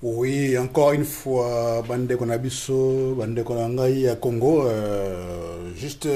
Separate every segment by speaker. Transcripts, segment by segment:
Speaker 1: Oui, encore une fois, Bande Konabiso, Bande Konangai à Congo, juste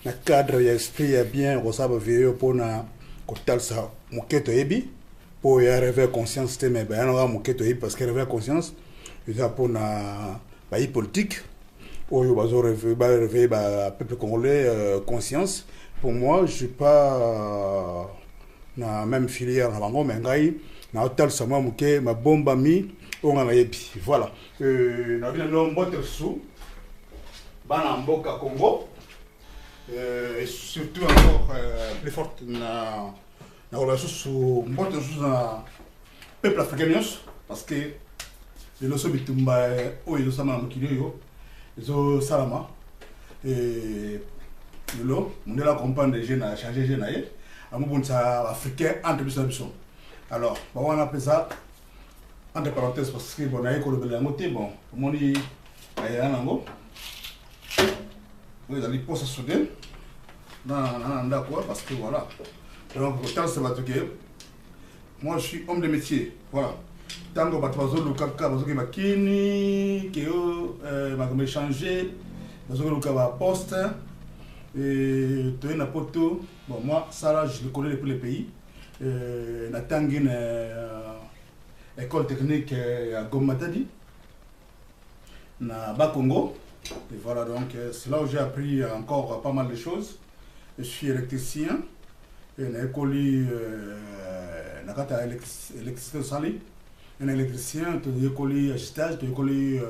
Speaker 1: na cadre ya esprit ya bien, Rosaba Vieyo pour na kotal sa moketo ebi, pour y réveiller conscience, mais ben on a moketo ebi parce que réveiller conscience, il a pour na pays politique, où il va réveiller le peuple congolais conscience. Pour moi, je suis pas na même filière na bango, mais ngai na hotel sama muke ma bomba mi on a yebi voilà na bien no mbote sous bana mboka Congo et surtout encore plus forte na relation sous mbote sous na peuple africain parce que les loso bitumba o yo sama mukili yo zo salama et lo on est là comprendre les jeunes à changer jeune aye amubunza africain entre biso. Alors, on appelle ça, entre parenthèses, parce que bon, on a école de la moitié, bon, on dit, il y a un angle, vous allez poser à souder, d'accord, parce que voilà. Donc, autant c'est battu que, moi je suis homme de métier, voilà. Tant que battu le kaka, parce que ma kini, que m'a changé, parce que le kaka poste, et tu es n'importe où, bon, moi, ça là, je le connais depuis le pays. Na tangine école technique à Gomatadi na Bakongo et voilà donc c'est là où j'ai appris encore pas mal de choses. Je suis électricien et na école na kata électricité sali un électricien to école ajustage to école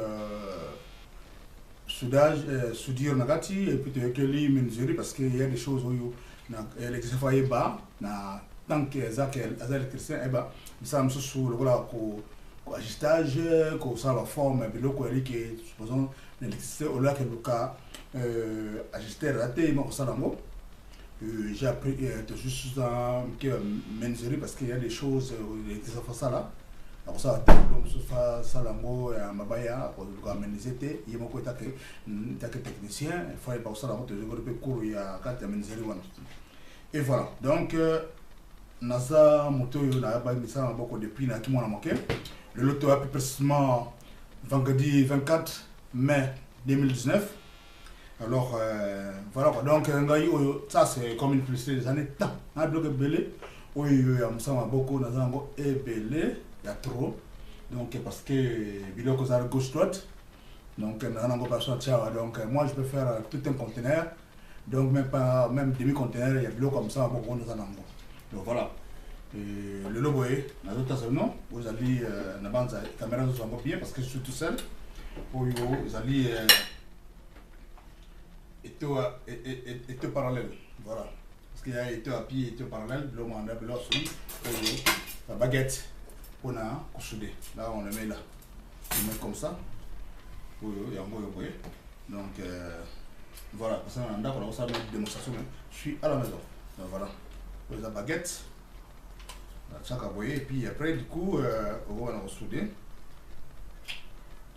Speaker 1: soudage soudure na kati et puis to école menuiserie parce qu'il y a des choses où na électricité foyer bas na tant que les électriciens, ça me sous le ajustage, que ça la forme, mais le quoi que supposons l'électricité au lac le cas ajuster raté, mais ça l'ango. J'ai appris juste dans menuiserie parce qu'il y a des choses l'électricité fait ça là. Alors ça donc ça l'ango mabaya pour le menuiserie, il y a mon côté que technicien, il faut pas ça là on te développer cours il y a quatre menuiserie. Et voilà donc Nasa moto yo na ba misa beaucoup depuis na kimona moke le loto a plus précisément vendredi 24 mai 2019 alors voilà quoi donc ça c'est comme une publicité des années temps na bloc belé oyo ya musama beaucoup na zango e belé ya trop donc parce que biloko za gauche droite donc na nango personne tia donc moi je peux faire tout un conteneur donc même demi conteneur il y a biloko comme ça beaucoup na zango. Donc voilà, le logo est dans d'autres non, vous allez la bande caméra nous voit bien parce que je suis tout seul. Vous allez être parallèle, voilà. Parce qu'il y a été à pied, été parallèle, le monde a l'autre la baguette on a coussoudé. Là on le met là, on met comme ça. Oui, il y a un beau donc voilà, parce qu'on a d'accord, on va faire une démonstration. Je suis à la maison, donc voilà. La baguette, la tchaka boye, et puis après du coup, on va la souder.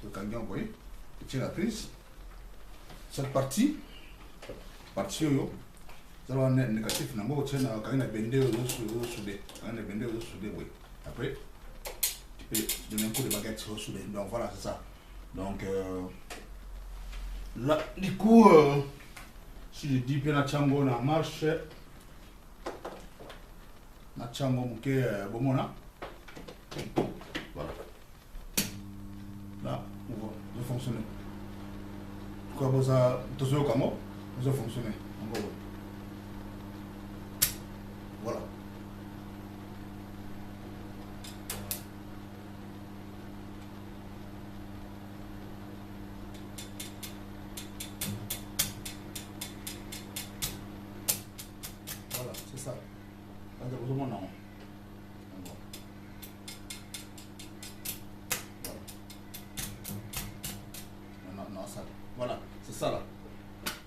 Speaker 1: Le canyon boye, tu tiens la prise. Cette partie, yo, ça va être négatif, n'a pas tiens quand il a bendé au souder, quand il a bendé au souder boye. Après, tu peux donner un coup de baguette au souder. Donc voilà, c'est ça. Donc là, du coup, si je dis bien la tchango na marche. Nachango muke bomona. Voilà. Là, on va fonctionner. Quoi ça toujours comme ça va fonctionner. Voilà. Voilà, c'est ça. Voilà, c'est ça là.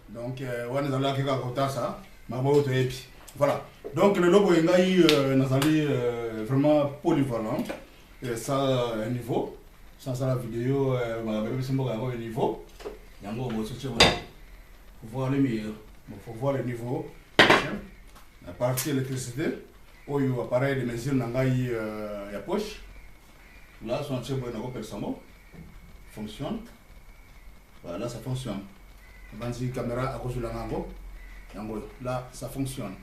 Speaker 1: Donc, on est allé à quelque ça. Voilà. Donc, le logo est vraiment polyvalent. Et ça, un niveau. Ça, la vidéo, un niveau. Il y a un mot, faut voir le meilleur. Il faut voir le niveau. La partie électricité, où il y a appareil de mesure dans la poche. Là, son chien fonctionne. Voilà, ça fonctionne. La caméra à cause de la mango. Là, ça fonctionne.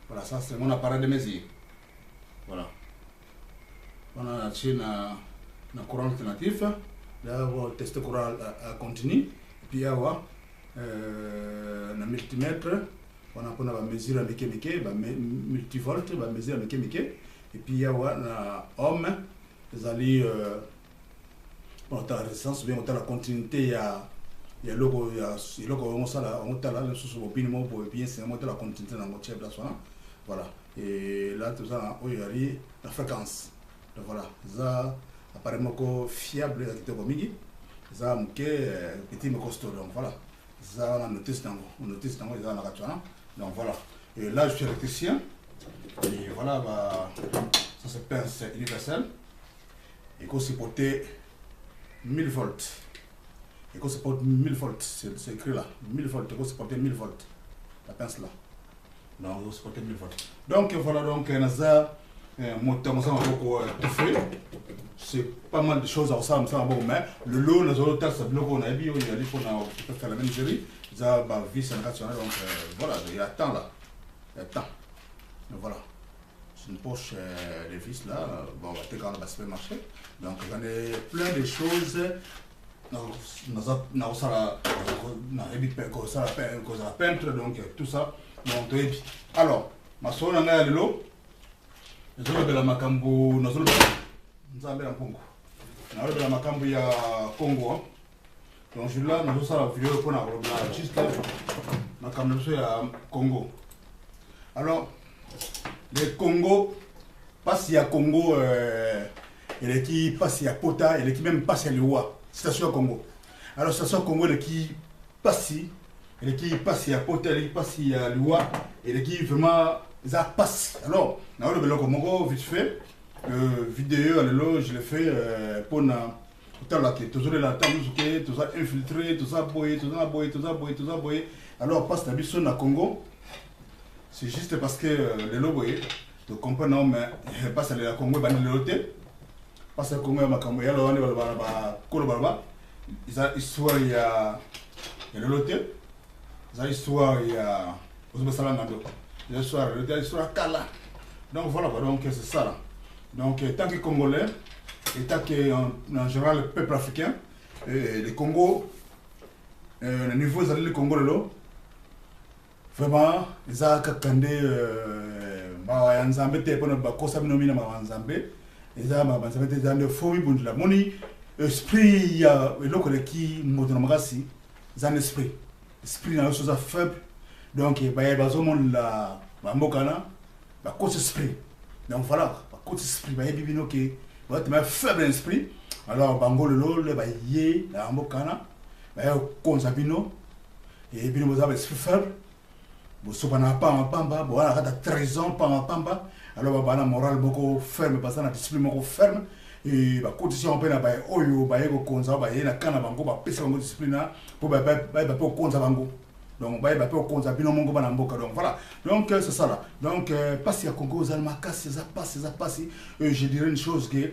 Speaker 1: Voilà, ça c'est mon appareil de mesure. Voilà. On a un courant alternatif. Là, on va tester le courant continu. Puis, on va un multimètre. On a une mesure multivolt, une mesure mécanique. Et puis, il y a un homme. Vous allez. On a la résistance, bien, on a la continuité. Il y a le logo, on a la opinion pour bien, c'est la continuité dans notre chef. Voilà. Et là, tout ça, il y a la fréquence. Donc voilà. Ça, apparemment, fiable, ça, petit, mais costaud. Donc voilà. Ça, on a noté ça, donc voilà. Et là, je suis électricien. Et voilà, bah, ça c'est pince universelle. Et qu'on supporter 1000 volts. Et qu'on supporte 1000 volts. C'est écrit là. 1000 volts. Et qu'on supporter 1000 volts. La pince là. Donc, on supporter 1000 volts. Donc voilà, donc, on a ça. C'est pas mal de choses à ça, mais le lot, nous avons fait le logo, on a dit, il faut faire la même série. Ça va vite, donc voilà, il y a temps là. Il y a temps. Donc voilà. C'est une poche de vis là. Bon, on va quand on va marché. Donc il y a plein de choses. Nous avons peintre, donc tout ça. Alors, ma soeur en a le lot. Nous avons la Macambo, nous avons la Congo. Nous avons la Macambo, il y a Congo. Donc je suis là, nous avons la vidéo pour la juste là. Macambo, il y a Congo. Alors, le Congo, passe il y a Congo, il est qui passe il y a Pota, il est qui même passe il y a Liwa, station Congo. Alors, station Congo, il est qui passe, il est qui passe il y a Pota, il est qui passe il y a Liwa, il est qui vraiment. Ça passe. Alors, dans le Beloko vite fait, vidéo, je l'ai fait pour toujours la temps, tout ça infiltré, tout ça boyé. Alors, passe la mission à Congo. C'est juste parce que le lobo, tu comprends, non, mais passe à Congo, il le loté. Passe à Congo, il y a Congo, il y a histoire, il y a le loté. Il y a histoire, il y a l'histoire Kala. Donc voilà, donc c'est ça là. Donc tant que Congolais, et tant que en général le peuple africain, le Congo, le niveau du Congo là, vraiment, ils ont kakandé, bah Nzambe te pour ba kosa binomina ma Nzambe, ils ont Nzambe te dans le faux bon de la moni, esprit il y a le local qui moderne magasi, ils ont esprit dans les choses faibles. Donc, il y a la mokana, la côte esprit. Donc voilà, la côte esprit, il y a bibino qui est faible esprit. Alors, bango le lol, il y a la mokana, il y a konzabino, et bino vous avez esprit faible. Vous soupana pas en pamba, vous avez 13 ans pas en pamba. Alors, vous avez moral beaucoup ferme, parce que la discipline beaucoup ferme. Et la condition on peut la bailler, oyo, bailler au konza, bailler la canne à bango, bah, pèse bango discipline pour bailler au konza bango. Donc, donc voilà. Donc, c'est ça là. Donc, passe à Congo, ça passe. Je dirais une chose que,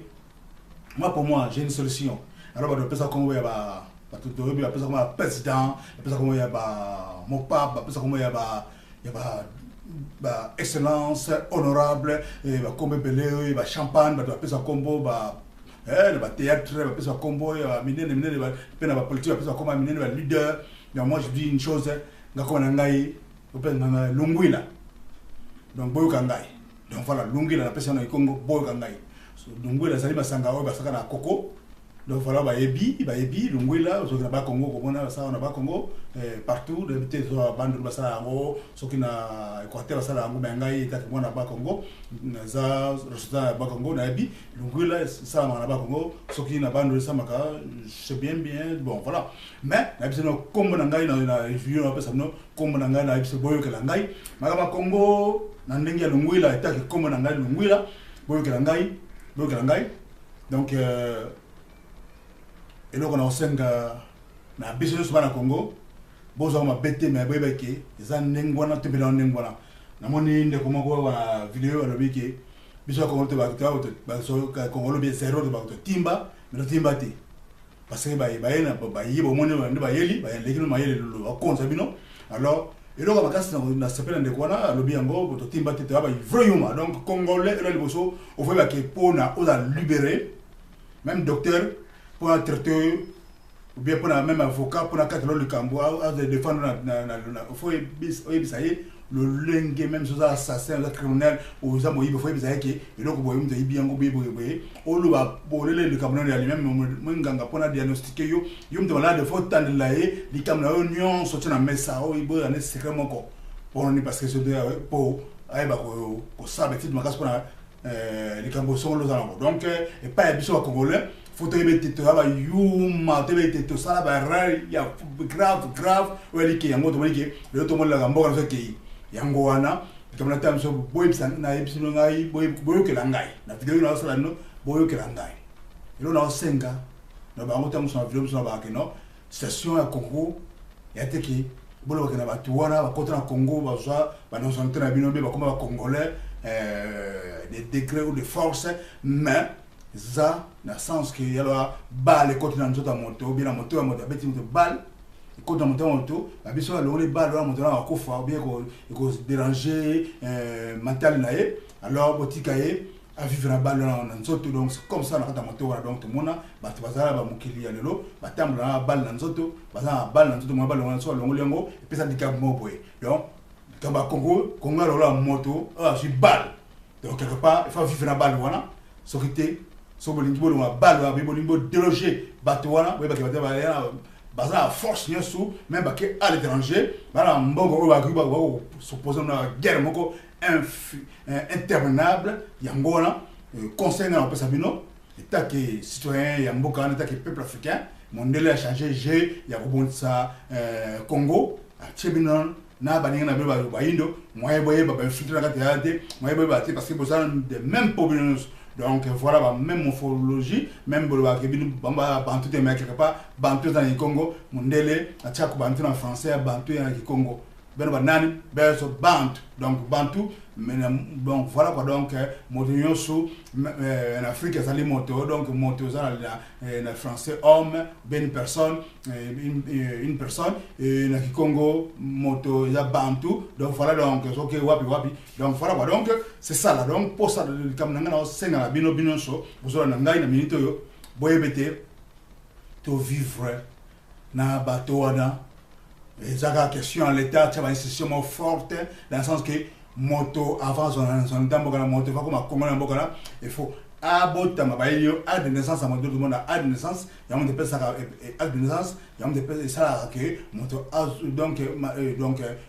Speaker 1: moi, pour moi, j'ai une solution. Alors, on peut ça Congo, il y a tout il y a président, il y a mon pape, il y a excellence, honorable, il y a comme belé, il y a champagne, il y a combo, il y a théâtre, il y a combo, il y a politique, il y a leader. Donc, moi, je dis une chose. Lungwila. Donc, Boyokangai. Donc, voilà, Lungwila, la personne est Congo, Boyokangai. Lungwila, ça dit, Basanga, Basaka, Coco. Donc, voilà, Ebi, Lungwila, on a Congo, on a Congo, partout, de bande de Bassango, ceux qui n'a Équateur, ça, Bengai, on a Congo, Naza, Rosta, Bakongo, Nabi, Lungwila, ça, on a Congo, ceux qui n'a bande de Samaka, c'est bien, bon, voilà. Mais, la personne, comme on a vu, on a personne, comme on a vu, Boyo Kalangai, Magaba Congo, Nandenga Lungwila, et comme on a Lungwila, Boyo Kalangai, donc, et donc on a aussi un business au Congo. Bozo ma bête mais bébé qui ils ont n'engwana te bien n'engwana. Na moni ne comment quoi vidéo à l'obiki. biso ko to ba to ba so ko ngolo be zero de ba to timba mais timba te parce que ba na ba yibo moni ba yeli ba lekino ma yeli lo ko nza bino alors et donc ma casse na s'appelle de quoi na lobi yango to timba te ba vrai yuma donc congolais le boso au fait ba ke pona on a libéré même docteur pour un traiter ou bien pour un même avocat pour un cadre le cambo à défendre na faut bisaye le lengue même sur assassin le criminel aux amours il faut bisaye que et donc boy mza ibi yango boy o lo ba bolele le cambo na lui-même nganga pour na diagnostiquer yo mto la de faut tendre la e li cambo na union sorti na mesa o ibo na secret moko pour ni parce que c'est pour ay ba ko sabe ti makas pour les cambo sont los alango donc et pas biso congolais faut te mettre tout là yuma te mettre tout ça là ya grave weli ki yango to mali le to mala gambo na ke yango wana comme la tam so boy bisan na ibisino ngai boy ke langai na video na sala no boy ke langai ilo na senga na bango tam so video so ba ke no station ya Congo ya te ki bolo ke na ba tuwana ba kontra Congo ba so ba no son tra bino be ba comme ba congolais des degrés ou de force mais ça dans le sens que y a la balle côté dans notre moto bien la moto beti moto balle côté dans moto la biso le balle la moto na ko fa bien ko déranger mental naé alors botikaye a vivre la balle dans notre donc c'est comme ça na moto donc tout monde ba bazala ba mukili ya lelo ba tambula na balle dans notre bazala balle dans notre mo balle na so longo lengo et puis ça dit mo boy donc quand ba Congo la moto ah je balle donc quelque part il faut vivre la balle voilà sorité so bolingi bolo ma balle ba bolingo déloger bato wana ba ke ba baza force nyosu même ba ke à l'étranger ba mbongo ba supposons na guerre moko interminable yangona conseil na pesa bino état que citoyen ya mboka na état que peuple africain mondele a changé j'ai ya kobonsa Congo a tchebinon na baninga na ba indo moye boye ba filtre na kati moye boye ba te parce que bosa de même problèmes. Donc voilà, même morphologie, même boloba kebinu bamba bantu te mais quelque part bantu dans le Congo, mondele achaku bantu en français, bantu en Congo. Ben banani, ben so bantu. Donc bantu mais bon voilà quoi donc modunion sous en Afrique ça les motos donc motos ça en français homme ben une personne et en Congo moto ya bantu donc voilà donc OK wapi donc voilà quoi donc c'est ça là donc pour ça comme nanga senga la bino so bozo na ngai na minute yo boyebete to vivre na bateau wana et ça question à l'état ça va une situation forte dans le sens que moto avant son temps bokana moto fa comme Congo na bokana il faut abota mabayo a de naissance à moto tout le monde a de naissance il y a un de personnes a de naissance il y a un de personnes ça que moto donc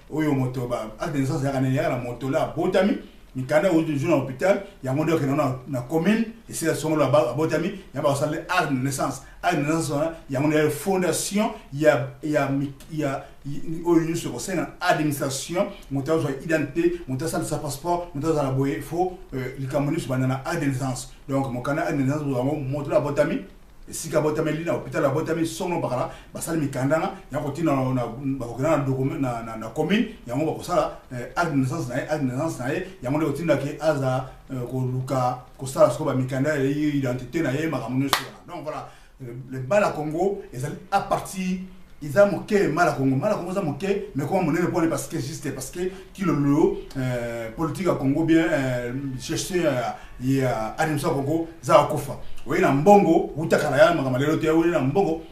Speaker 1: oyo moto ba a de naissance ya la moto là botami mikanda au jour à l'hôpital il y a un monde que na commune et c'est son là botami il y a pas ça a de naissance il y a une fondation il y a une sur scène administration montage identité montage sa passeport montage la boye faut les communistes banana administration donc mon canal administration nous monter la botami et si ka botami li na hôpital la botami sono bakala basali mikanda na ya kotina na document na commune ya ngo bakosala administration na ya ngo kotina ke aza ko luka ko sala sko ba mikanda identité na ye makamuno donc voilà le Bala Congo ils à partir ils ont moqué mal à Congo ça moqué mais comment on ne pas parce que juste parce que qui le politique à Congo bien chercher il administration Congo za kofa oui na mbongo utakala ya makamalo te oui na mbongo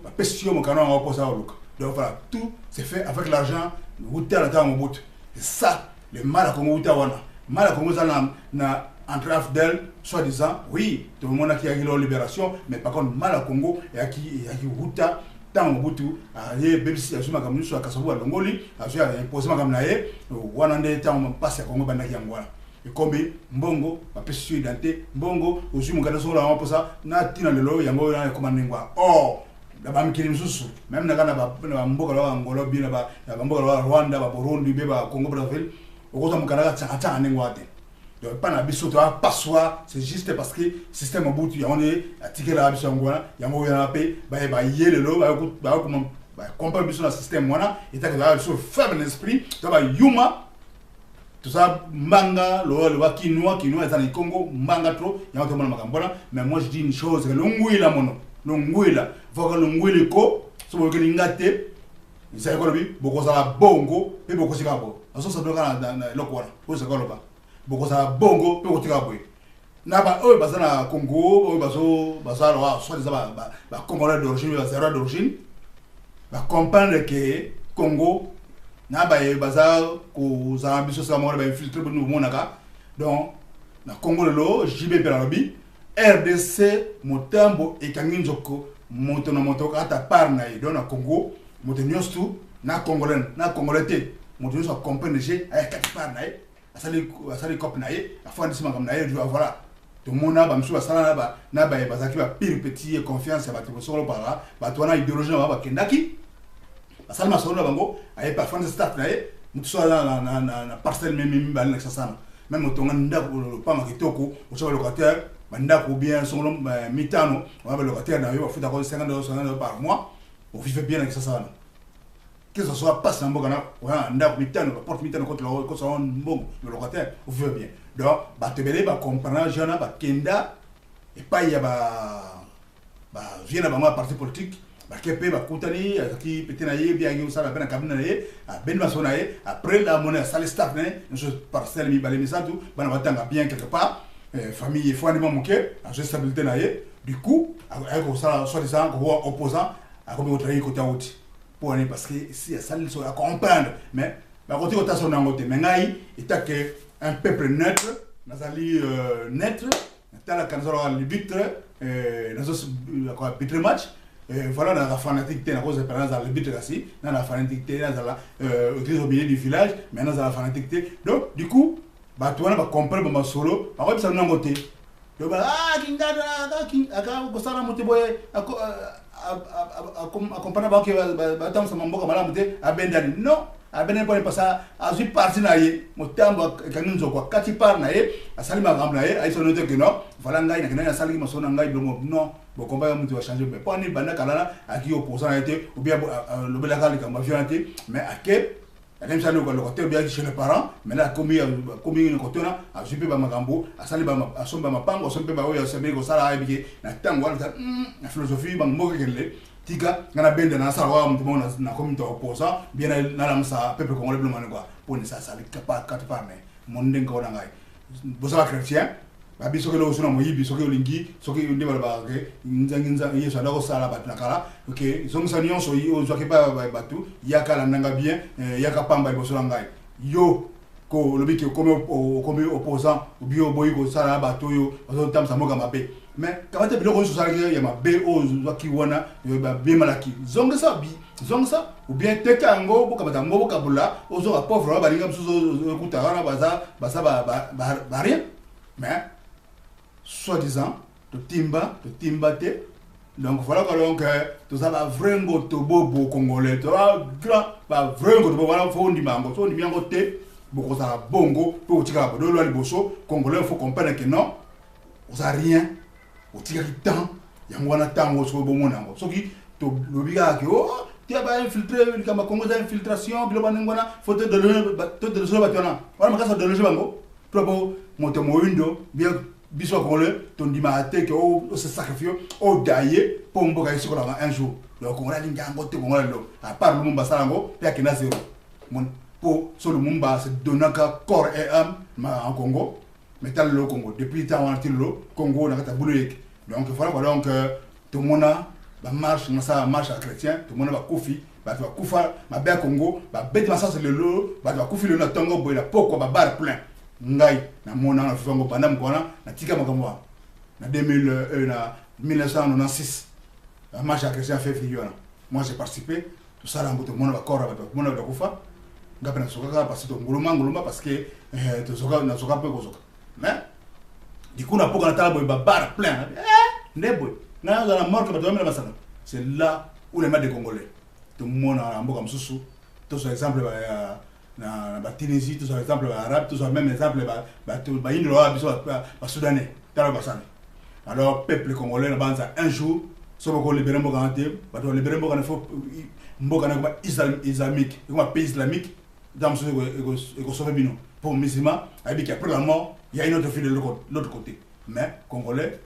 Speaker 1: ba pesio mo kana wa posa oluka donc voilà tout c'est fait avec l'argent uta la ta mobutu c'est ça le mal à Congo utawana mal à Congo ça na entre Afdel, soi-disant, oui, tout le monde qui a eu la libération, mais par contre, mal à Congo, et à qui Huta, tant au bout, à BBC, à Zuma Kamunu, à Kassabou, à Longoli, à imposé ma Kamnae, ou à un temps, on passe à Congo, Banaki Angwana. Et comme Mbongo, à Pessu identité, Mbongo, au Zuma Kadasso, là, on peut ça, Natina Lelo, Yango, et Commandingwa. Or, la bam kirim susu même na kana ba mboka la Angola bien ba mboka la Rwanda ba Burundi be ba Congo Brazzaville au ko mukana tsaka ngwate. Donc, pas na biso to passoir c'est juste parce que système au bout il y a on est attiqué la biso ngwana ya ngo ya pe ba yelelo ba comment ba comprendre biso na système wana et ta que biso faible esprit to ba yuma tout ça mbanga le quinoa est dans le Congo mbanga trop il y a un makambona mais moi je dis une chose que l'ongouila mono l'ongouila faut que l'ongouila ko so que l'ingate c'est quoi lui beaucoup ça bongo et beaucoup c'est quoi ça doit dans le quoi pour ça quoi là beaucoup ça bongo et beaucoup c'est quoi na ba eux basa na Congo eux baso alors soit des ba congolais d'origine ba zéro d'origine ba comprendre que Congo na ba basa ko za ambition ça mo ba infiltrer pour nous monaka donc na Congo lo JB Belabi RDC motambo e kanginjoko moto na moto ata par na donc na Congo moto nyonstu na congolais te moto nyonstu comprendre j'ai ay quatre par na asali cop na ye afandi sima comme na ye voilà tout le monde a besoin de ça na ba bazaki ba pire petit confiance ba to solo para ba to na idéologie ba kendaki basala masolo bango ay parfois staff na ye mutu so na parcelle même ba na ça même to nganda pa ma kitoko o so locataire banda ko bien solo mitano on va locataire na yo futa ko 50 $50 par mois on vit bien avec ça que ce soit pas sans bogana ouais ndako mitano porte mitano contre le ko so bon le locataire on vit bien donc ba te belé ba comprendre jona ba kenda et pas il y a ba vient ba parti politique ba kepe ba kutani qui peut na ye bien yo ça la peine cabine na ye ben masona ye après la monnaie ça le staff né je parcelle mi balé ça tout ba na batanga bien quelque part famille faut animer mon cœur en stabilité na ye du coup avec ça soit disant ko opposant à comme autre côté out pour aller parce que si ça le soit à comprendre mais ba côté côté son ngote mais ngai eta que un peuple neutre nazali neutre tala kanzoro arbitre nazo quoi arbitre match voilà dans la fanatique na cause de parents arbitre aussi dans la fanatique dans la au milieu du village mais dans la fanatique donc du coup ba toi ba comprendre ba solo ba ko bisa na ngote do ba kingada aka ko sala mote boye accompagner ba ke ba tam sama mboka mala mote abendani non abendani pour passer à suis parti na ye motambo kaninzo kwa kati par na ye asali magambo na ye ay so note que non voilà ngai na kana asali masona ngai blomo non bo combat mote va changer mais pas ni banda kalala aki opposant été ou bien le belaka ka ma violente mais ake même ça le côté bien chez les parents mais là commis une côté là a jupe ba magambo asali ba asomba mapango asomba ba oyo sembe ko sala ayibike na tango wala na philosophie ba mboka kele tika ngana bende na sala wa mtu na communauté opposant bien na la msa peuple congolais blo mane quoi pour ne ça sali pas quatre par mais mon ndenga na ngai bosa chrétien ba biso ke lo suna moyibi soki olingi soki ndi ba ke nzanginza yeso ala sala bat nakala OK zonsa nyonso yo zoke ba batu yakala nanga bien yakapamba boso ngai yo ko lobi ke comme opposant ou bio boyi ko sala batu yo ozo tam sa moga mabe mais kamate biloko so sala ya mabe o zoki wana yo ba be malaki zonsa ou bien tekango boka ngo boka bula ozo a pauvre ba linga msuzo kutara baza ba rien mais soi-disant de timba te donc voilà que tout ça va vraiment to bobo congolais to grand va vraiment to voilà faut ndi mango so ndi mango te boko ça bongo pour tika ba do lo liboso congolais faut comprendre que non on a rien o tika ki temps yango wana tango so bo monango soki to lobiga ke oh tu as infiltré kama congo za infiltration bilo banengona faut te donner ba tona wala makasa de loger bango probo moto moindo bien biso congolais ton dimate que o se sacrifier o dailler pour mboka ici kola un jour le congolais lingango te congolais lo à part le mumba salango pe akina zéro mon pour sur le mumba se donaka corps et âme en Congo mais tal le Congo depuis temps on tilo Congo na kata boulek donc voilà donc tout le monde ba marche na ça marche chrétien tout le monde va kufi ba va kufa ma be Congo ba bête ma ça c'est le lo ba va kufi le na tongo boila pourquoi ba bar plein ngai na mona na fango pandam kona na tika makambo na 1996 la marche à chrétien fait figure moi j'ai participé tout ça là tout le monde va corps ba tout le monde va kufa ngapena soka parce que nguluma parce que to soka na soka pe ko soka mais du coup na poka na tala boy ba bar plein ndeboy na la mort que ba to masala c'est là où les maîtres des Congolais tout le monde na mboka msusu to so exemple na ba Tunisie tout ça exemple arabe tout ça même exemple ba indro biso ba soudanais tala basane alors peuple congolais na banza un jour so ko libérer mboka ante ba to libérer mboka na faut mboka na ba islamique comme pays islamique dans ce sauver bino. Pour musulman, après la mort, il y a une autre fille de l'autre côté. Mais Congolais,